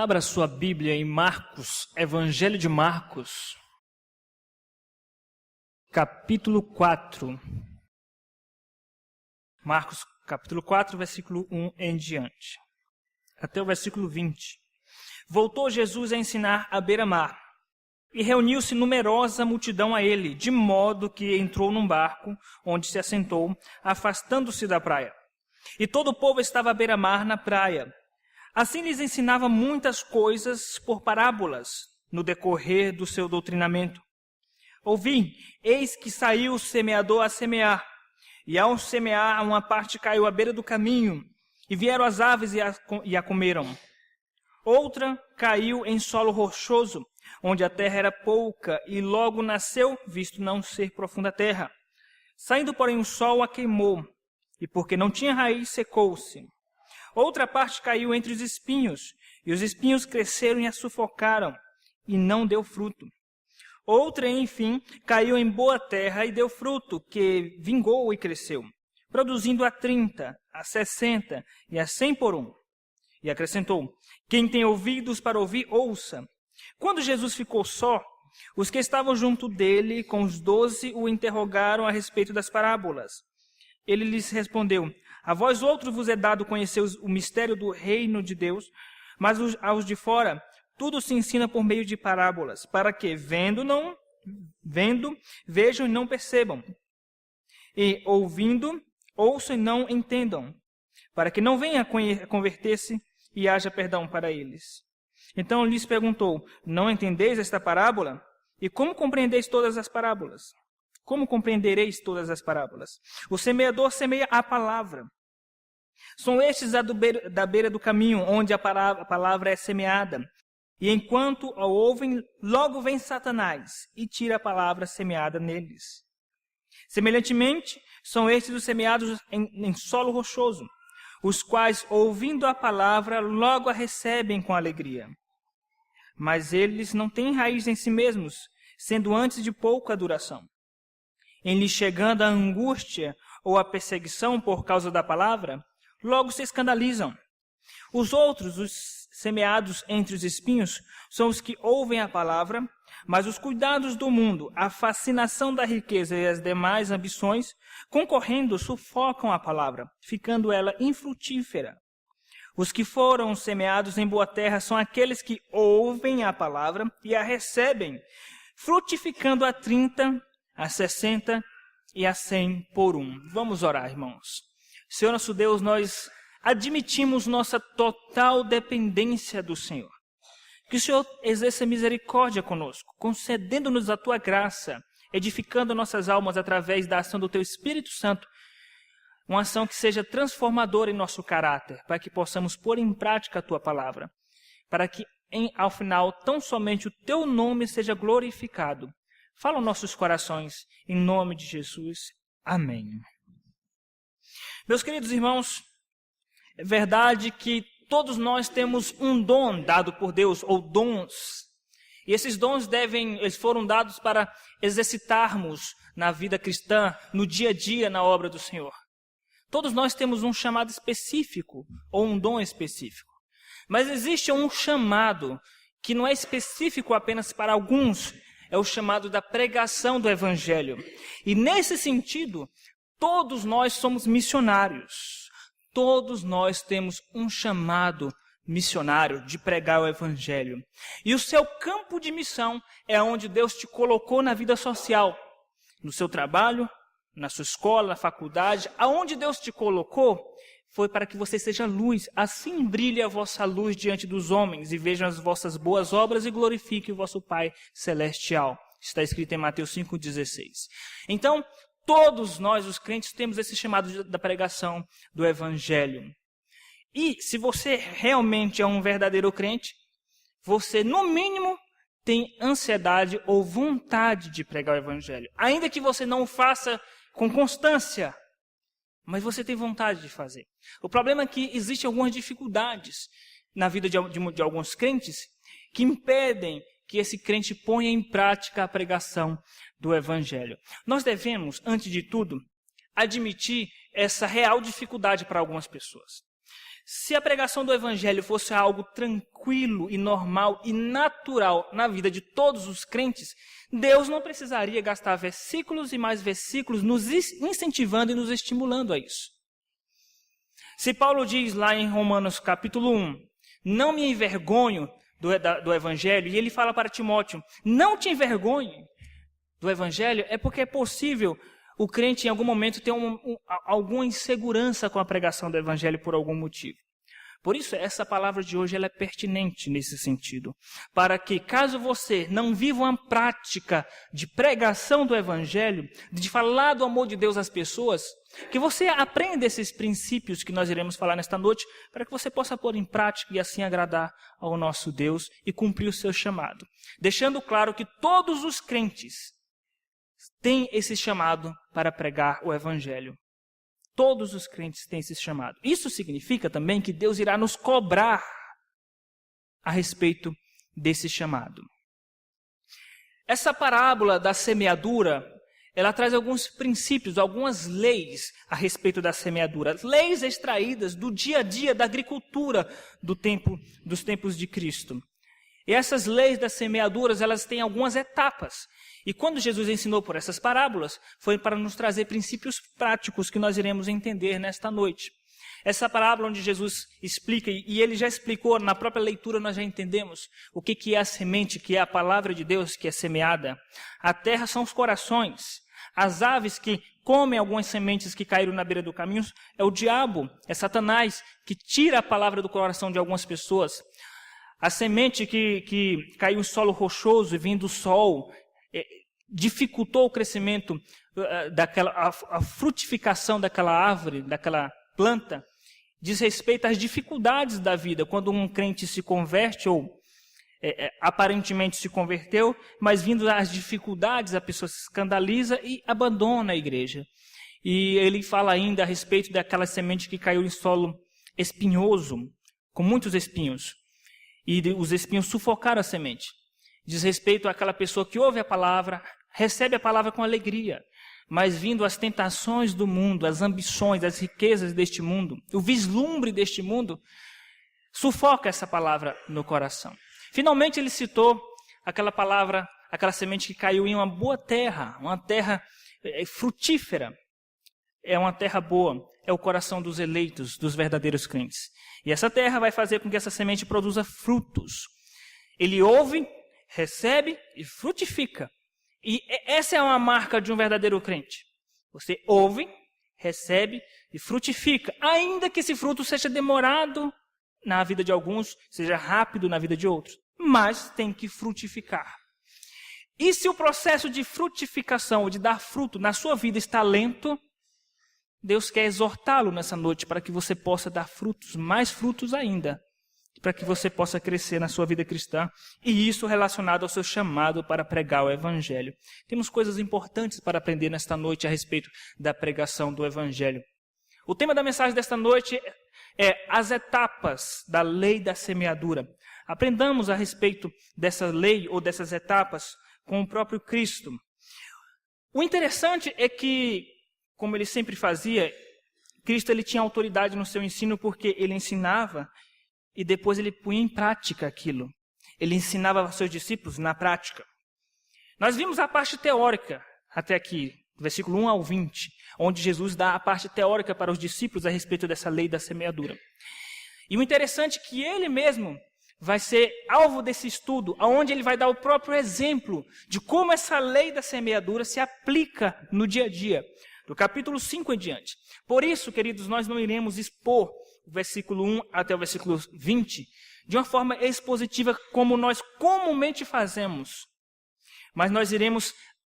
Abra sua Bíblia em Marcos, Evangelho de Marcos, capítulo 4. Marcos, capítulo 4, versículo 1 em diante, até o versículo 20. Voltou Jesus a ensinar à beira-mar, e reuniu-se numerosa multidão a ele, de modo que entrou num barco, onde se assentou, afastando-se da praia. E todo o povo estava à beira-mar na praia. Assim lhes ensinava muitas coisas por parábolas, no decorrer do seu doutrinamento. Ouvi, eis que saiu o semeador a semear, e ao semear uma parte caiu à beira do caminho, e vieram as aves e a comeram. Outra caiu em solo rochoso, onde a terra era pouca, e logo nasceu, visto não ser profunda terra. Saindo, porém, o sol a queimou, e porque não tinha raiz, secou-se. Outra parte caiu entre os espinhos, e os espinhos cresceram e a sufocaram, e não deu fruto. Outra, enfim, caiu em boa terra e deu fruto, que vingou e cresceu, produzindo a 30, a 60 e a 100 por um. E acrescentou: quem tem ouvidos para ouvir, ouça. Quando Jesus ficou só, os que estavam junto dele, com os 12, o interrogaram a respeito das parábolas. Ele lhes respondeu: a vós outros vos é dado conhecer o mistério do reino de Deus, mas aos de fora tudo se ensina por meio de parábolas, para que, vendo, vejam e não percebam, e ouvindo, ouçam e não entendam, para que não venha a converter-se e haja perdão para eles. Então lhes perguntou: não entendeis esta parábola? E como compreendeis todas as parábolas? Como compreendereis todas as parábolas? O semeador semeia a palavra. São estes da beira do caminho, onde a palavra é semeada. E enquanto a ouvem, logo vem Satanás e tira a palavra semeada neles. Semelhantemente, são estes os semeados em solo rochoso, os quais, ouvindo a palavra, logo a recebem com alegria. Mas eles não têm raiz em si mesmos, sendo antes de pouca duração. Em lhes chegando a angústia ou a perseguição por causa da palavra, logo se escandalizam. Os outros, os semeados entre os espinhos, são os que ouvem a palavra, mas os cuidados do mundo, a fascinação da riqueza e as demais ambições, concorrendo, sufocam a palavra, ficando ela infrutífera. Os que foram semeados em boa terra são aqueles que ouvem a palavra e a recebem, frutificando a 30, a 60 e a 100 por um. Vamos orar, irmãos. Senhor nosso Deus, nós admitimos nossa total dependência do Senhor. Que o Senhor exerça misericórdia conosco, concedendo-nos a Tua graça, edificando nossas almas através da ação do Teu Espírito Santo, uma ação que seja transformadora em nosso caráter, para que possamos pôr em prática a Tua palavra, para que, ao final, tão somente o Teu nome seja glorificado. Fala aos nossos corações, em nome de Jesus. Amém. Meus queridos irmãos, é verdade que todos nós temos um dom dado por Deus, ou dons. E esses dons eles foram dados para exercitarmos na vida cristã, no dia a dia, na obra do Senhor. Todos nós temos um chamado específico, ou um dom específico. Mas existe um chamado que não é específico apenas para alguns, é o chamado da pregação do Evangelho. E nesse sentido, todos nós somos missionários. Todos nós temos um chamado missionário de pregar o Evangelho. E o seu campo de missão é onde Deus te colocou na vida social. No seu trabalho, na sua escola, na faculdade. Aonde Deus te colocou foi para que você seja luz. Assim brilhe a vossa luz diante dos homens e vejam as vossas boas obras e glorifique o vosso Pai Celestial. Está escrito em Mateus 5,16. Então, todos nós, os crentes, temos esse chamado da pregação do Evangelho. E se você realmente é um verdadeiro crente, você, no mínimo, tem ansiedade ou vontade de pregar o Evangelho. Ainda que você não o faça com constância, mas você tem vontade de fazer. O problema é que existem algumas dificuldades na vida de alguns crentes que impedem que esse crente ponha em prática a pregação do Evangelho. Nós devemos, antes de tudo, admitir essa real dificuldade para algumas pessoas. Se a pregação do evangelho fosse algo tranquilo e normal e natural na vida de todos os crentes, Deus não precisaria gastar versículos e mais versículos nos incentivando e nos estimulando a isso. Se Paulo diz lá em Romanos capítulo 1, não me envergonho do evangelho, e ele fala para Timóteo, não te envergonhe do evangelho, é porque é possível o crente em algum momento ter alguma insegurança com a pregação do evangelho por algum motivo. Por isso, essa palavra de hoje ela é pertinente nesse sentido. Para que, caso você não viva uma prática de pregação do evangelho, de falar do amor de Deus às pessoas, que você aprenda esses princípios que nós iremos falar nesta noite, para que você possa pôr em prática e assim agradar ao nosso Deus e cumprir o seu chamado. Deixando claro que todos os crentes têm esse chamado para pregar o evangelho. Todos os crentes têm esse chamado. Isso significa também que Deus irá nos cobrar a respeito desse chamado. Essa parábola da semeadura, ela traz alguns princípios, algumas leis a respeito da semeadura. Leis extraídas do dia a dia da agricultura dos tempos de Cristo. E essas leis das semeaduras, elas têm algumas etapas. E quando Jesus ensinou por essas parábolas, foi para nos trazer princípios práticos que nós iremos entender nesta noite. Essa parábola onde Jesus explica, e ele já explicou, na própria leitura nós já entendemos, o que é a semente, que é a palavra de Deus que é semeada. A terra são os corações. As aves que comem algumas sementes que caíram na beira do caminho é o diabo, é Satanás, que tira a palavra do coração de algumas pessoas. A semente que caiu em solo rochoso e vindo do sol, dificultou o crescimento, a frutificação daquela árvore, daquela planta, diz respeito às dificuldades da vida. Quando um crente se converte, ou aparentemente se converteu, mas vindo às dificuldades, a pessoa se escandaliza e abandona a igreja. E ele fala ainda a respeito daquela semente que caiu em solo espinhoso, com muitos espinhos. E os espinhos sufocaram a semente. Diz respeito àquela pessoa que ouve a palavra, recebe a palavra com alegria, mas vindo as tentações do mundo, as ambições, as riquezas deste mundo, o vislumbre deste mundo, sufoca essa palavra no coração. Finalmente ele citou aquela palavra, aquela semente que caiu em uma boa terra, uma terra frutífera. É uma terra boa, é o coração dos eleitos, dos verdadeiros crentes. E essa terra vai fazer com que essa semente produza frutos. Ele ouve, recebe e frutifica. E essa é uma marca de um verdadeiro crente. Você ouve, recebe e frutifica. Ainda que esse fruto seja demorado na vida de alguns, seja rápido na vida de outros. Mas tem que frutificar. E se o processo de frutificação, de dar fruto na sua vida está lento, Deus quer exortá-lo nessa noite para que você possa dar frutos, mais frutos ainda, para que você possa crescer na sua vida cristã, e isso relacionado ao seu chamado para pregar o evangelho. Temos coisas importantes para aprender nesta noite a respeito da pregação do evangelho. O tema da mensagem desta noite é as etapas da lei da semeadura. Aprendamos a respeito dessa lei ou dessas etapas com o próprio Cristo. O interessante é que, como ele sempre fazia, Cristo ele tinha autoridade no seu ensino porque ele ensinava e depois ele punha em prática aquilo. Ele ensinava aos seus discípulos na prática. Nós vimos a parte teórica até aqui, do versículo 1 ao 20, onde Jesus dá a parte teórica para os discípulos a respeito dessa lei da semeadura. E o interessante é que ele mesmo vai ser alvo desse estudo, onde ele vai dar o próprio exemplo de como essa lei da semeadura se aplica no dia a dia, do capítulo 5 em diante. Por isso, queridos, nós não iremos expor o versículo 1 até o versículo 20 de uma forma expositiva como nós comumente fazemos, mas nós iremos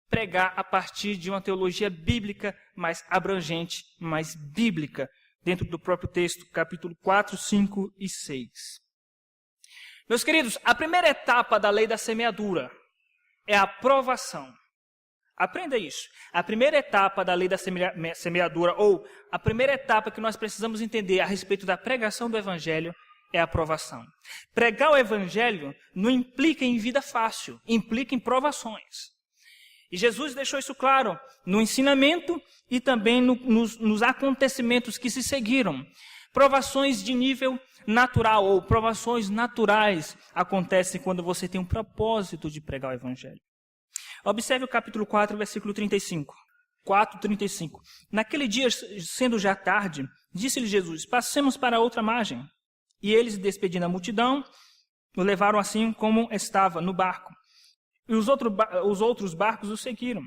pregar a partir de uma teologia bíblica mais abrangente, mais bíblica, dentro do próprio texto, capítulo 4, 5 e 6. Meus queridos, a primeira etapa da lei da semeadura é a provação. Aprenda isso. A primeira etapa da lei da semeadura, ou a primeira etapa que nós precisamos entender a respeito da pregação do evangelho, é a provação. Pregar o evangelho não implica em vida fácil, implica em provações. E Jesus deixou isso claro no ensinamento e também nos acontecimentos que se seguiram. Provações de nível natural ou provações naturais acontecem quando você tem um propósito de pregar o evangelho. Observe o capítulo 4, versículo 35. 4:35. Naquele dia, sendo já tarde, disse-lhe Jesus: passemos para outra margem. E eles, despedindo a multidão, o levaram assim como estava no barco. E os outros barcos o seguiram.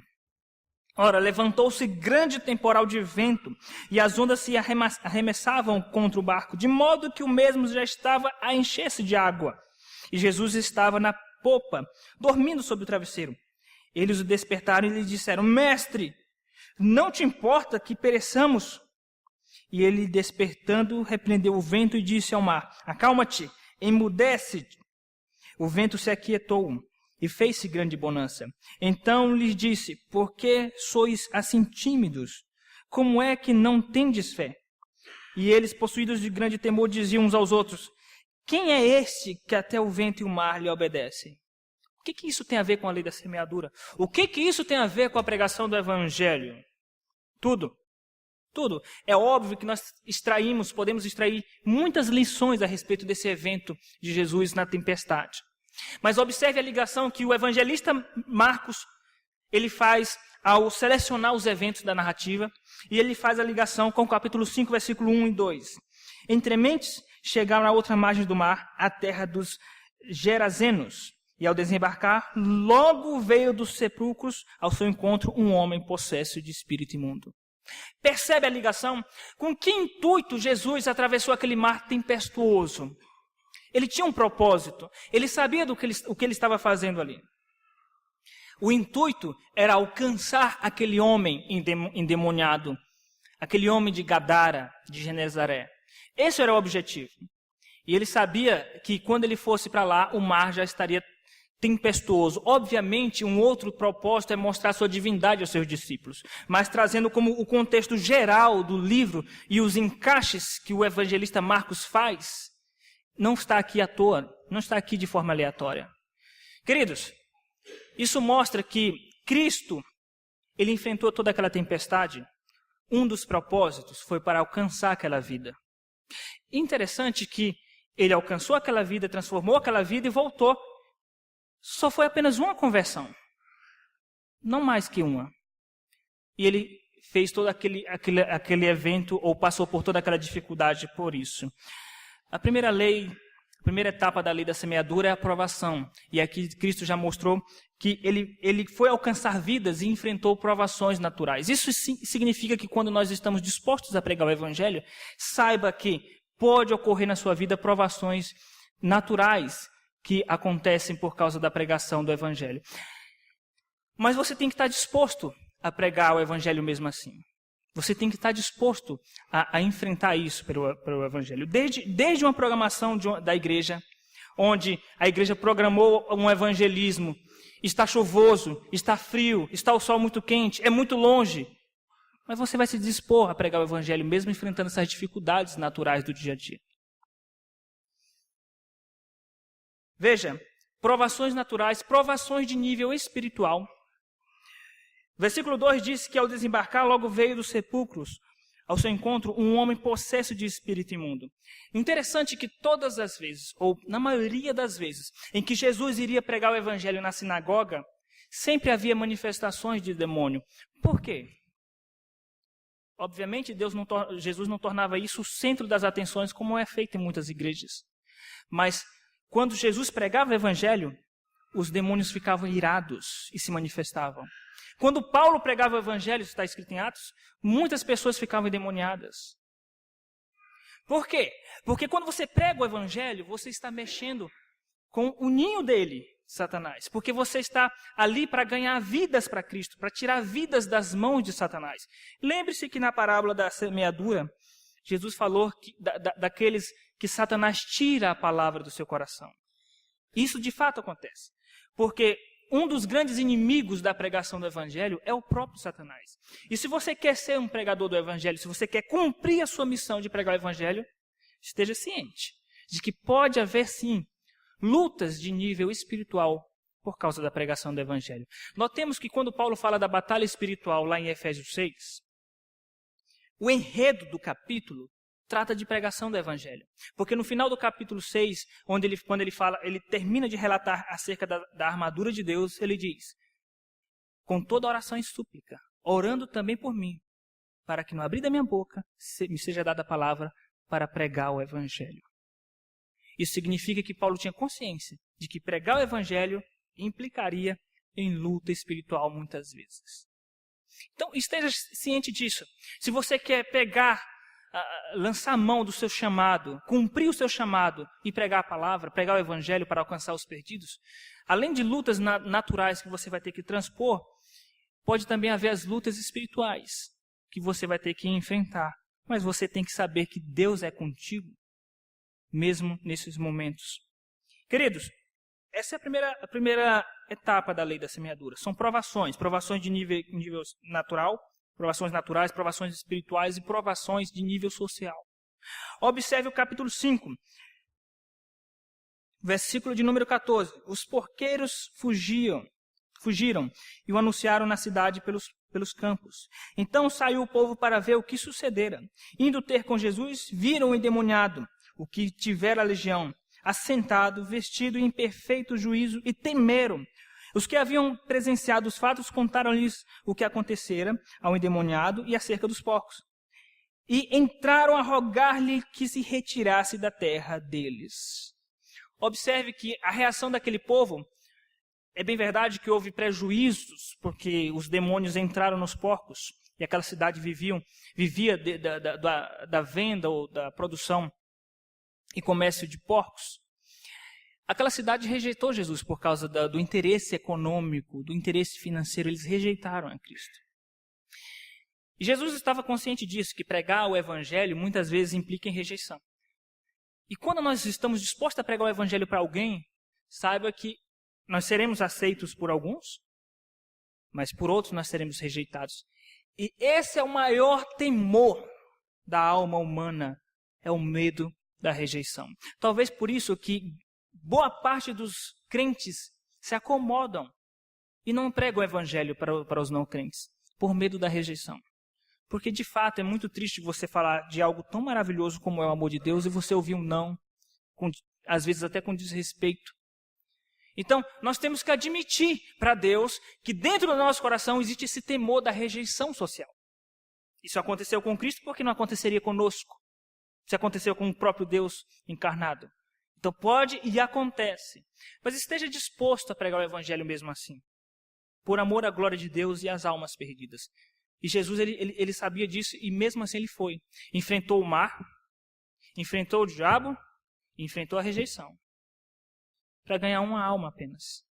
Ora, levantou-se grande temporal de vento, e as ondas se arremessavam contra o barco, de modo que o mesmo já estava a encher-se de água. E Jesus estava na popa, dormindo sobre o travesseiro. Eles o despertaram e lhe disseram: Mestre, não te importa que pereçamos? E ele, despertando, repreendeu o vento e disse ao mar: Acalma-te, emudece-te. O vento se aquietou e fez-se grande bonança. Então lhes disse: Por que sois assim tímidos? Como é que não tendes fé? E eles, possuídos de grande temor, diziam uns aos outros: Quem é este que até o vento e o mar lhe obedecem? O que isso tem a ver com a lei da semeadura? O que isso tem a ver com a pregação do evangelho? Tudo. Tudo. É óbvio que nós podemos extrair muitas lições a respeito desse evento de Jesus na tempestade. Mas observe a ligação que o evangelista Marcos ele faz ao selecionar os eventos da narrativa, e ele faz a ligação com o capítulo 5, versículo 1 e 2. Entrementes chegaram à outra margem do mar, a terra dos Gerazenos, e ao desembarcar, logo veio dos sepulcros ao seu encontro um homem possesso de espírito imundo. Percebe a ligação? Com que intuito Jesus atravessou aquele mar tempestuoso? Ele tinha um propósito. Ele sabia o que ele estava fazendo ali. O intuito era alcançar aquele homem endemoniado, aquele homem de Gadara, de Genezaré. Esse era o objetivo. E ele sabia que quando ele fosse para lá, o mar já estaria tempestuoso. Obviamente, um outro propósito é mostrar sua divindade aos seus discípulos, mas trazendo como o contexto geral do livro e os encaixes que o evangelista Marcos faz, não está aqui à toa, não está aqui de forma aleatória. Queridos, isso mostra que Cristo, ele enfrentou toda aquela tempestade. Um dos propósitos foi para alcançar aquela vida. Interessante que ele alcançou aquela vida, transformou aquela vida e voltou. Só foi apenas uma conversão, não mais que uma. E ele fez todo aquele evento, ou passou por toda aquela dificuldade por isso. A primeira etapa da lei da semeadura é a provação. E aqui Cristo já mostrou que ele foi alcançar vidas e enfrentou provações naturais. Isso significa que quando nós estamos dispostos a pregar o evangelho, saiba que pode ocorrer na sua vida provações naturais que acontecem por causa da pregação do evangelho. Mas você tem que estar disposto a pregar o evangelho mesmo assim. Você tem que estar disposto a enfrentar isso pelo evangelho. Desde uma programação da igreja, onde a igreja programou um evangelismo, está chuvoso, está frio, está o sol muito quente, é muito longe. Mas você vai se dispor a pregar o evangelho mesmo enfrentando essas dificuldades naturais do dia a dia. Veja, provações naturais, provações de nível espiritual. Versículo 2 diz que ao desembarcar logo veio dos sepulcros ao seu encontro um homem possesso de espírito imundo. Interessante que todas as vezes, ou na maioria das vezes, em que Jesus iria pregar o evangelho na sinagoga, sempre havia manifestações de demônio. Por quê? Obviamente, Jesus não tornava isso o centro das atenções, como é feito em muitas igrejas. Mas quando Jesus pregava o evangelho, os demônios ficavam irados e se manifestavam. Quando Paulo pregava o evangelho, isso está escrito em Atos, muitas pessoas ficavam endemoniadas. Por quê? Porque quando você prega o evangelho, você está mexendo com o ninho dele, Satanás. Porque você está ali para ganhar vidas para Cristo, para tirar vidas das mãos de Satanás. Lembre-se que na parábola da semeadura, Jesus falou daqueles que Satanás tira a palavra do seu coração. Isso de fato acontece. Porque um dos grandes inimigos da pregação do evangelho é o próprio Satanás. E se você quer ser um pregador do evangelho, se você quer cumprir a sua missão de pregar o evangelho, esteja ciente de que pode haver sim lutas de nível espiritual por causa da pregação do evangelho. Notemos que quando Paulo fala da batalha espiritual lá em Efésios 6, o enredo do capítulo trata de pregação do Evangelho. Porque no final do capítulo 6, quando ele termina de relatar acerca da armadura de Deus, ele diz: com toda oração e súplica, orando também por mim, para que no abrir da minha boca me seja dada a palavra para pregar o Evangelho. Isso significa que Paulo tinha consciência de que pregar o Evangelho implicaria em luta espiritual muitas vezes. Então, esteja ciente disso. Se você quer lançar a mão do seu chamado, cumprir o seu chamado e pregar a palavra, pregar o Evangelho para alcançar os perdidos, além de lutas naturais que você vai ter que transpor, pode também haver as lutas espirituais que você vai ter que enfrentar. Mas você tem que saber que Deus é contigo, mesmo nesses momentos. Queridos, essa é a primeira etapa da lei da semeadura. São provações de nível natural, provações naturais, provações espirituais e provações de nível social. Observe o capítulo 5, versículo de número 14. Os porqueiros fugiram e o anunciaram na cidade pelos campos. Então saiu o povo para ver o que sucedera. Indo ter com Jesus, viram o endemoniado, o que tivera a legião, assentado, vestido em perfeito juízo, e temeram. Os que haviam presenciado os fatos contaram-lhes o que acontecera ao endemoniado e acerca dos porcos. E entraram a rogar-lhe que se retirasse da terra deles. Observe que a reação daquele povo, é bem verdade que houve prejuízos, porque os demônios entraram nos porcos, e aquela cidade vivia da venda ou da produção e comércio de porcos. Aquela cidade rejeitou Jesus por causa do interesse econômico, do interesse financeiro. Eles rejeitaram a Cristo. E Jesus estava consciente disso, que pregar o Evangelho muitas vezes implica em rejeição. E quando nós estamos dispostos a pregar o Evangelho para alguém, saiba que nós seremos aceitos por alguns, mas por outros nós seremos rejeitados. E esse é o maior temor da alma humana, é o medo da rejeição. Talvez por isso que boa parte dos crentes se acomodam e não pregam o Evangelho para os não crentes, por medo da rejeição. Porque, de fato, é muito triste você falar de algo tão maravilhoso como é o amor de Deus e você ouvir um não, às vezes até com desrespeito. Então, nós temos que admitir para Deus que dentro do nosso coração existe esse temor da rejeição social. Isso aconteceu com Cristo porque não aconteceria conosco. Isso aconteceu com o próprio Deus encarnado. Então pode e acontece. Mas esteja disposto a pregar o Evangelho mesmo assim. Por amor à glória de Deus e às almas perdidas. E Jesus, ele sabia disso e mesmo assim ele foi. Enfrentou o mar, enfrentou o diabo e enfrentou a rejeição. Para ganhar uma alma apenas.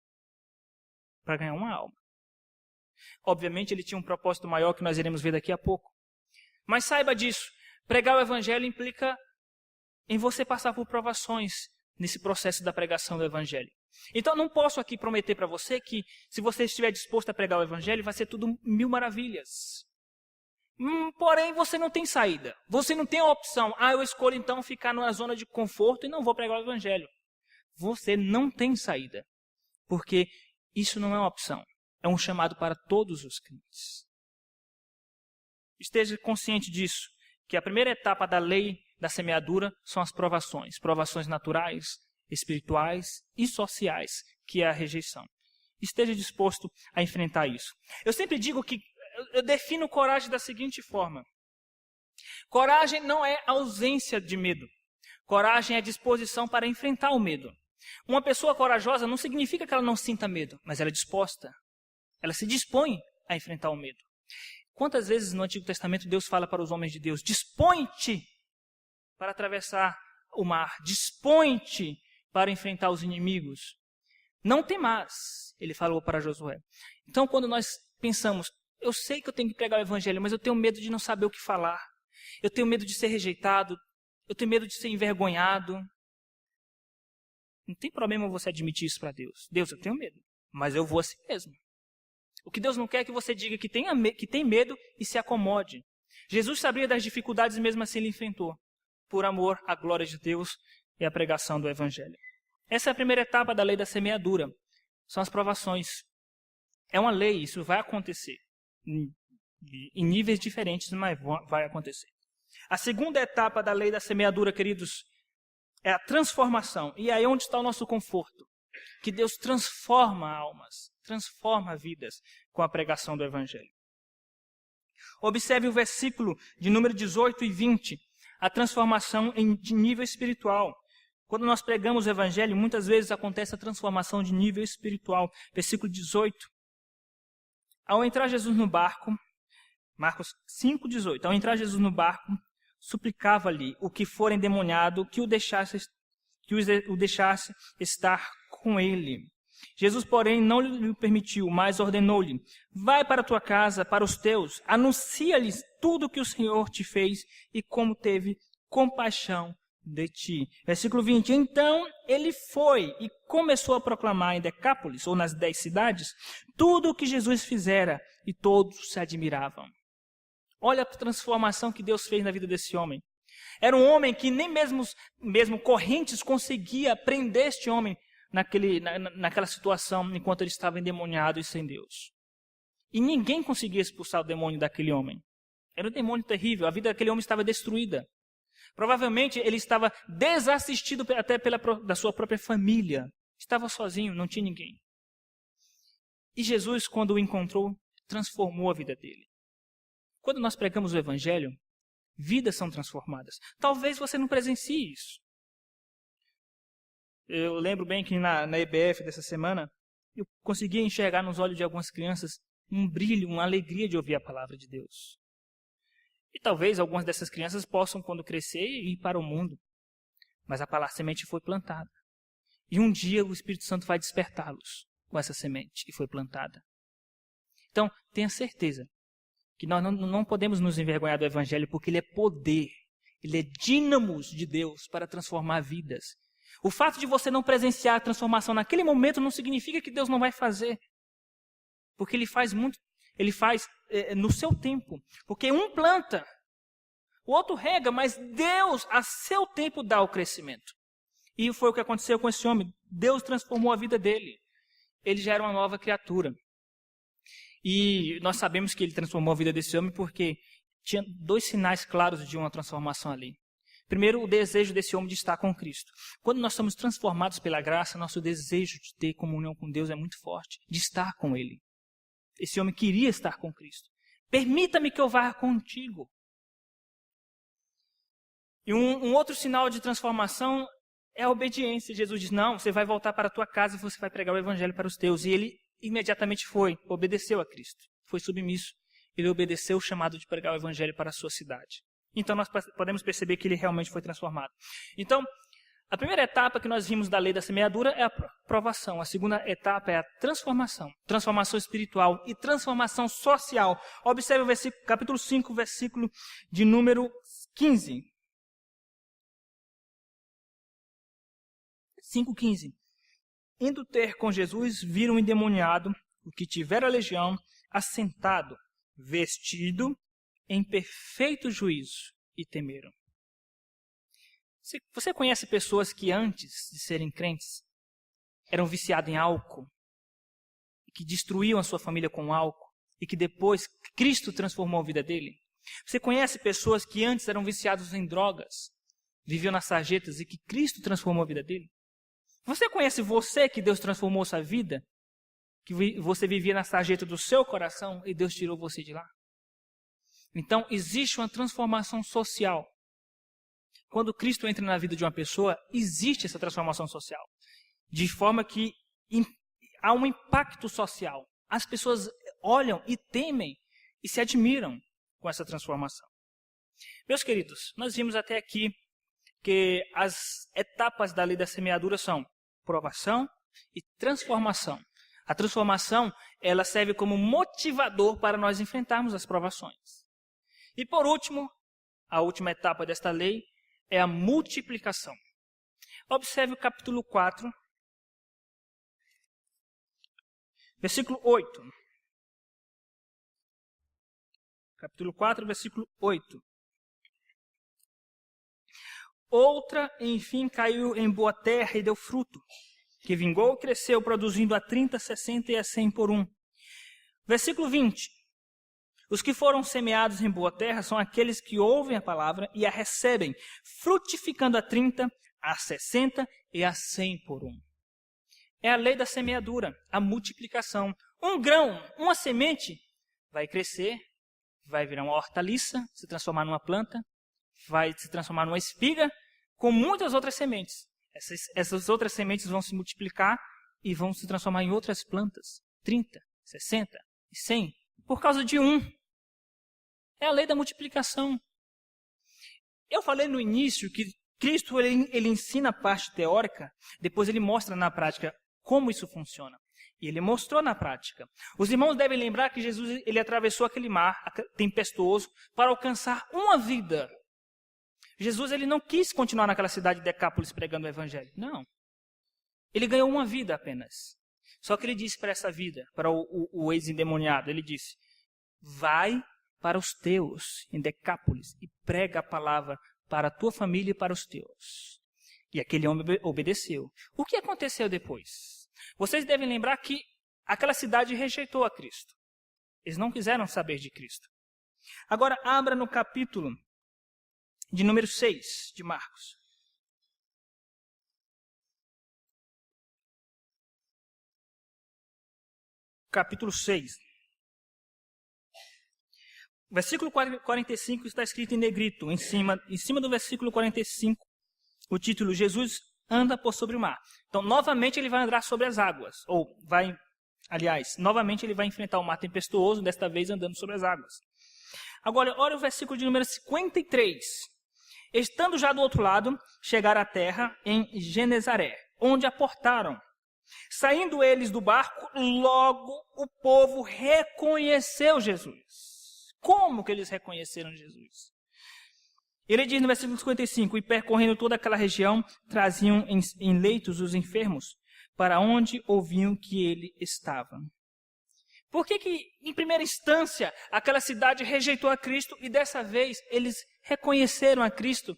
Para ganhar uma alma. Obviamente ele tinha um propósito maior que nós iremos ver daqui a pouco. Mas saiba disso. Pregar o Evangelho implica em você passar por provações nesse processo da pregação do Evangelho. Então não posso aqui prometer para você que se você estiver disposto a pregar o Evangelho vai ser tudo mil maravilhas. Porém você não tem saída. Você não tem a opção. Eu escolho então ficar numa zona de conforto e não vou pregar o Evangelho. Você não tem saída. Porque isso não é uma opção. É um chamado para todos os crentes. Esteja consciente disso. Que a primeira etapa da lei da semeadura são as provações. Provações naturais, espirituais e sociais, que é a rejeição. Esteja disposto a enfrentar isso. Eu sempre digo que eu defino coragem da seguinte forma. Coragem não é ausência de medo. Coragem é disposição para enfrentar o medo. Uma pessoa corajosa não significa que ela não sinta medo, mas ela é disposta. Ela se dispõe a enfrentar o medo. Quantas vezes no Antigo Testamento Deus fala para os homens de Deus, dispõe-te para atravessar o mar, dispõe-te para enfrentar os inimigos. Não temas, ele falou para Josué. Então quando nós pensamos, eu sei que eu tenho que pregar o Evangelho, mas eu tenho medo de não saber o que falar. Eu tenho medo de ser rejeitado, eu tenho medo de ser envergonhado. Não tem problema você admitir isso para Deus. Deus, eu tenho medo, mas eu vou assim mesmo. O que Deus não quer é que você diga que tem medo e se acomode. Jesus sabia das dificuldades e mesmo assim ele enfrentou. Por amor à glória de Deus e à pregação do Evangelho. Essa é a primeira etapa da lei da semeadura. São as provações. É uma lei, isso vai acontecer. Em níveis diferentes, mas vai acontecer. A segunda etapa da lei da semeadura, queridos, é a transformação. E aí onde está o nosso conforto? Que Deus transforma almas, transforma vidas com a pregação do Evangelho. Observe o versículo de número 18 e 20, a transformação de nível espiritual. Quando nós pregamos o Evangelho, muitas vezes acontece a transformação de nível espiritual. Versículo 18. Ao entrar Jesus no barco, Marcos 5,18. Ao entrar Jesus no barco, suplicava-lhe o que for endemoniado que o deixasse estar com ele. Jesus, porém, não lhe permitiu, mas ordenou-lhe: vai para a tua casa, para os teus, anuncia-lhes tudo o que o Senhor te fez e como teve compaixão de ti. Versículo 20. Então ele foi e começou a proclamar em Decápolis, ou nas 10 cidades, tudo o que Jesus fizera, e todos se admiravam. Olha a transformação que Deus fez na vida desse homem. Era um homem que nem mesmo correntes conseguia prender este homem naquela situação, enquanto ele estava endemoniado e sem Deus. E ninguém conseguia expulsar o demônio daquele homem. Era um demônio terrível, a vida daquele homem estava destruída. Provavelmente ele estava desassistido até da sua própria família. Estava sozinho, não tinha ninguém. E Jesus, quando o encontrou, transformou a vida dele. Quando nós pregamos o Evangelho, vidas são transformadas. Talvez você não presencie isso. Eu lembro bem que na EBF dessa semana, eu conseguia enxergar nos olhos de algumas crianças um brilho, uma alegria de ouvir a palavra de Deus. E talvez algumas dessas crianças possam, quando crescer, ir para o mundo. Mas a semente foi plantada. E um dia o Espírito Santo vai despertá-los com essa semente que foi plantada. Então, tenha certeza que nós não podemos nos envergonhar do Evangelho, porque ele é poder, ele é dínamos de Deus para transformar vidas. O fato de você não presenciar a transformação naquele momento não significa que Deus não vai fazer. Porque ele faz no seu tempo. Porque um planta, o outro rega, mas Deus, a seu tempo, dá o crescimento. E foi o que aconteceu com esse homem. Deus transformou a vida dele. Ele já era uma nova criatura. E nós sabemos que ele transformou a vida desse homem porque tinha 2 sinais claros de uma transformação ali. Primeiro, o desejo desse homem de estar com Cristo. Quando nós somos transformados pela graça, nosso desejo de ter comunhão com Deus é muito forte, de estar com Ele. Esse homem queria estar com Cristo. Permita-me que eu vá contigo. E um outro sinal de transformação é a obediência. Jesus diz: não, você vai voltar para a tua casa e você vai pregar o Evangelho para os teus. E ele imediatamente obedeceu a Cristo, foi submisso. Ele obedeceu o chamado de pregar o Evangelho para a sua cidade. Então nós podemos perceber que ele realmente foi transformado. Então, a primeira etapa que nós vimos da lei da semeadura é a provação. A segunda etapa é a transformação. Transformação espiritual e transformação social. Observe o versículo, capítulo 5, versículo de número 15. 5:15. Indo ter com Jesus, viram um endemoniado, o que tivera legião, assentado, vestido em perfeito juízo, e temeram. Você conhece pessoas que antes de serem crentes eram viciadas em álcool, que destruíam a sua família com álcool, e que depois Cristo transformou a vida dele? Você conhece pessoas que antes eram viciadas em drogas, viviam nas sarjetas, e que Cristo transformou a vida dele? Você conhece você que Deus transformou sua vida? Que você vivia na sarjeta do seu coração e Deus tirou você de lá? Então, existe uma transformação social. Quando Cristo entra na vida de uma pessoa, existe essa transformação social. De forma que há um impacto social. As pessoas olham e temem e se admiram com essa transformação. Meus queridos, nós vimos até aqui que as etapas da lei da semeadura são provação e transformação. A transformação, ela serve como motivador para nós enfrentarmos as provações. E por último, a última etapa desta lei é a multiplicação. Observe o capítulo 4, versículo 8. Capítulo 4, versículo 8. Outra, enfim, caiu em boa terra e deu fruto, que vingou e cresceu, produzindo a 30, 60 e a 100 por um. Versículo 20. Os que foram semeados em boa terra são aqueles que ouvem a palavra e a recebem, frutificando a 30, a 60 e a 100 por um. É a lei da semeadura, a multiplicação. Um grão, uma semente, vai crescer, vai virar uma hortaliça, se transformar numa planta, vai se transformar numa espiga, com muitas outras sementes. Essas outras sementes vão se multiplicar e vão se transformar em outras plantas, 30, 60 e 100, por causa de um. É a lei da multiplicação. Eu falei no início que Cristo ele ensina a parte teórica, depois ele mostra na prática como isso funciona. E ele mostrou na prática. Os irmãos devem lembrar que Jesus ele atravessou aquele mar tempestuoso para alcançar uma vida. Jesus ele não quis continuar naquela cidade de Decápolis pregando o evangelho. Não. Ele ganhou uma vida apenas. Só que ele disse para essa vida, para o ex-endemoniado, ele disse: vai para os teus em Decápolis e prega a palavra para a tua família e para os teus. E aquele homem obedeceu. O que aconteceu depois? Vocês devem lembrar que aquela cidade rejeitou a Cristo. Eles não quiseram saber de Cristo. Agora abra no capítulo de número 6 de Marcos. Capítulo 6. Versículo 45 está escrito em negrito, em cima do versículo 45, o título: Jesus anda por sobre o mar. Então, novamente ele vai andar sobre as águas. Novamente ele vai enfrentar o mar tempestuoso, desta vez andando sobre as águas. Agora, olha o versículo de número 53. Estando já do outro lado, chegaram à terra em Genezaré, onde aportaram. Saindo eles do barco, logo o povo reconheceu Jesus. Como que eles reconheceram Jesus? Ele diz no versículo 55, e percorrendo toda aquela região, traziam em leitos os enfermos, para onde ouviam que ele estava. Por que em primeira instância, aquela cidade rejeitou a Cristo e dessa vez eles reconheceram a Cristo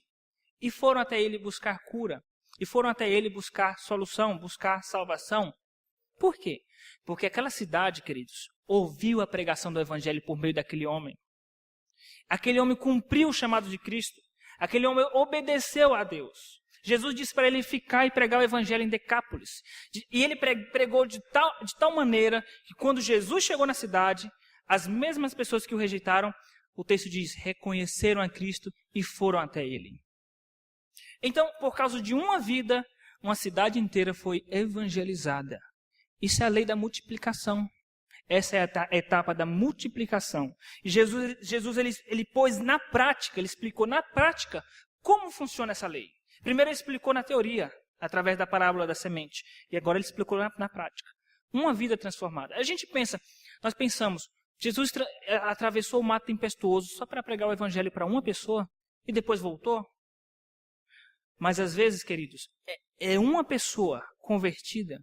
e foram até ele buscar cura? E foram até ele buscar solução, buscar salvação? Por quê? Porque aquela cidade, queridos, ouviu a pregação do evangelho por meio daquele homem. Aquele homem cumpriu o chamado de Cristo. Aquele homem obedeceu a Deus. Jesus disse para ele ficar e pregar o evangelho em Decápolis. E ele pregou de tal maneira que quando Jesus chegou na cidade, as mesmas pessoas que o rejeitaram, o texto diz, reconheceram a Cristo e foram até ele. Então, por causa de uma vida, uma cidade inteira foi evangelizada. Isso é a lei da multiplicação. Essa é a etapa da multiplicação. E Jesus ele pôs na prática, ele explicou na prática como funciona essa lei. Primeiro ele explicou na teoria, através da parábola da semente. E agora ele explicou na prática. Uma vida transformada. Nós pensamos, Jesus atravessou o mar tempestuoso só para pregar o evangelho para uma pessoa e depois voltou? Mas às vezes, queridos, é uma pessoa convertida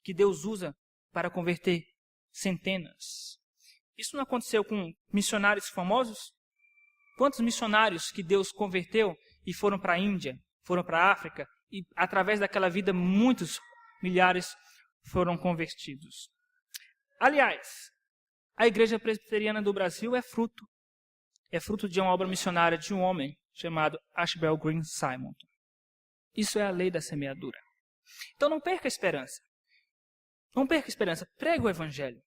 que Deus usa para converter centenas. Isso não aconteceu com missionários famosos? Quantos missionários que Deus converteu e foram para a Índia, foram para a África, e através daquela vida muitos milhares foram convertidos. Aliás, a Igreja Presbiteriana do Brasil é fruto de uma obra missionária de um homem chamado Ashbel Green Simonton. Isso é a lei da semeadura. Então não perca a esperança. Não perca a esperança. Pregue o evangelho.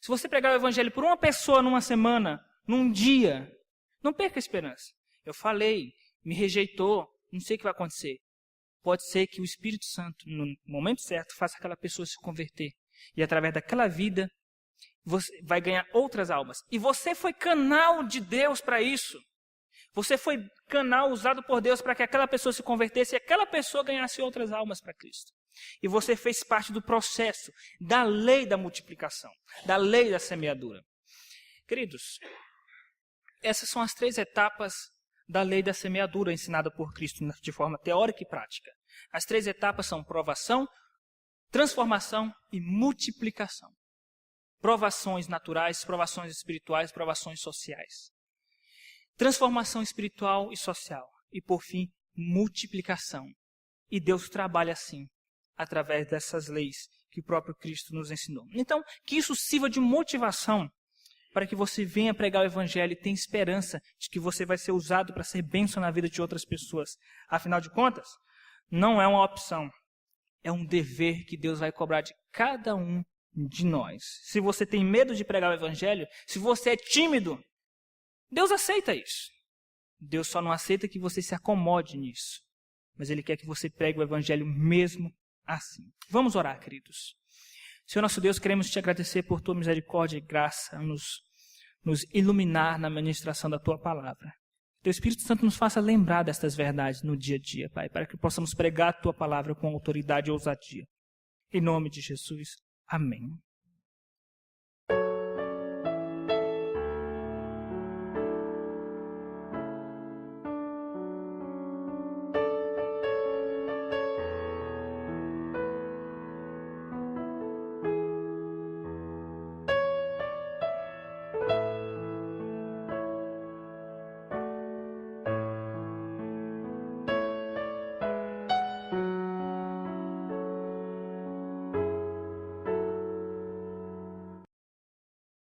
Se você pregar o evangelho por uma pessoa numa semana, num dia, não perca a esperança. Eu falei, me rejeitou, não sei o que vai acontecer. Pode ser que o Espírito Santo, no momento certo, faça aquela pessoa se converter. E através daquela vida, você vai ganhar outras almas. E você foi canal de Deus para isso. Você foi canal usado por Deus para que aquela pessoa se convertesse e aquela pessoa ganhasse outras almas para Cristo. E você fez parte do processo da lei da multiplicação, da lei da semeadura. Queridos, essas são as 3 etapas da lei da semeadura ensinada por Cristo de forma teórica e prática. As 3 etapas são provação, transformação e multiplicação. Provações naturais, provações espirituais, provações sociais. Transformação espiritual e social. E, por fim, multiplicação. E Deus trabalha assim, através dessas leis que o próprio Cristo nos ensinou. Então, que isso sirva de motivação para que você venha pregar o evangelho e tenha esperança de que você vai ser usado para ser bênção na vida de outras pessoas. Afinal de contas, não é uma opção, é um dever que Deus vai cobrar de cada um de nós. Se você tem medo de pregar o evangelho, se você é tímido, Deus aceita isso. Deus só não aceita que você se acomode nisso, mas Ele quer que você pregue o evangelho mesmo assim. Vamos orar, queridos. Senhor nosso Deus, queremos te agradecer por tua misericórdia e graça, nos iluminar na ministração da tua palavra. Teu Espírito Santo nos faça lembrar destas verdades no dia a dia, Pai, para que possamos pregar a tua palavra com autoridade e ousadia. Em nome de Jesus, amém.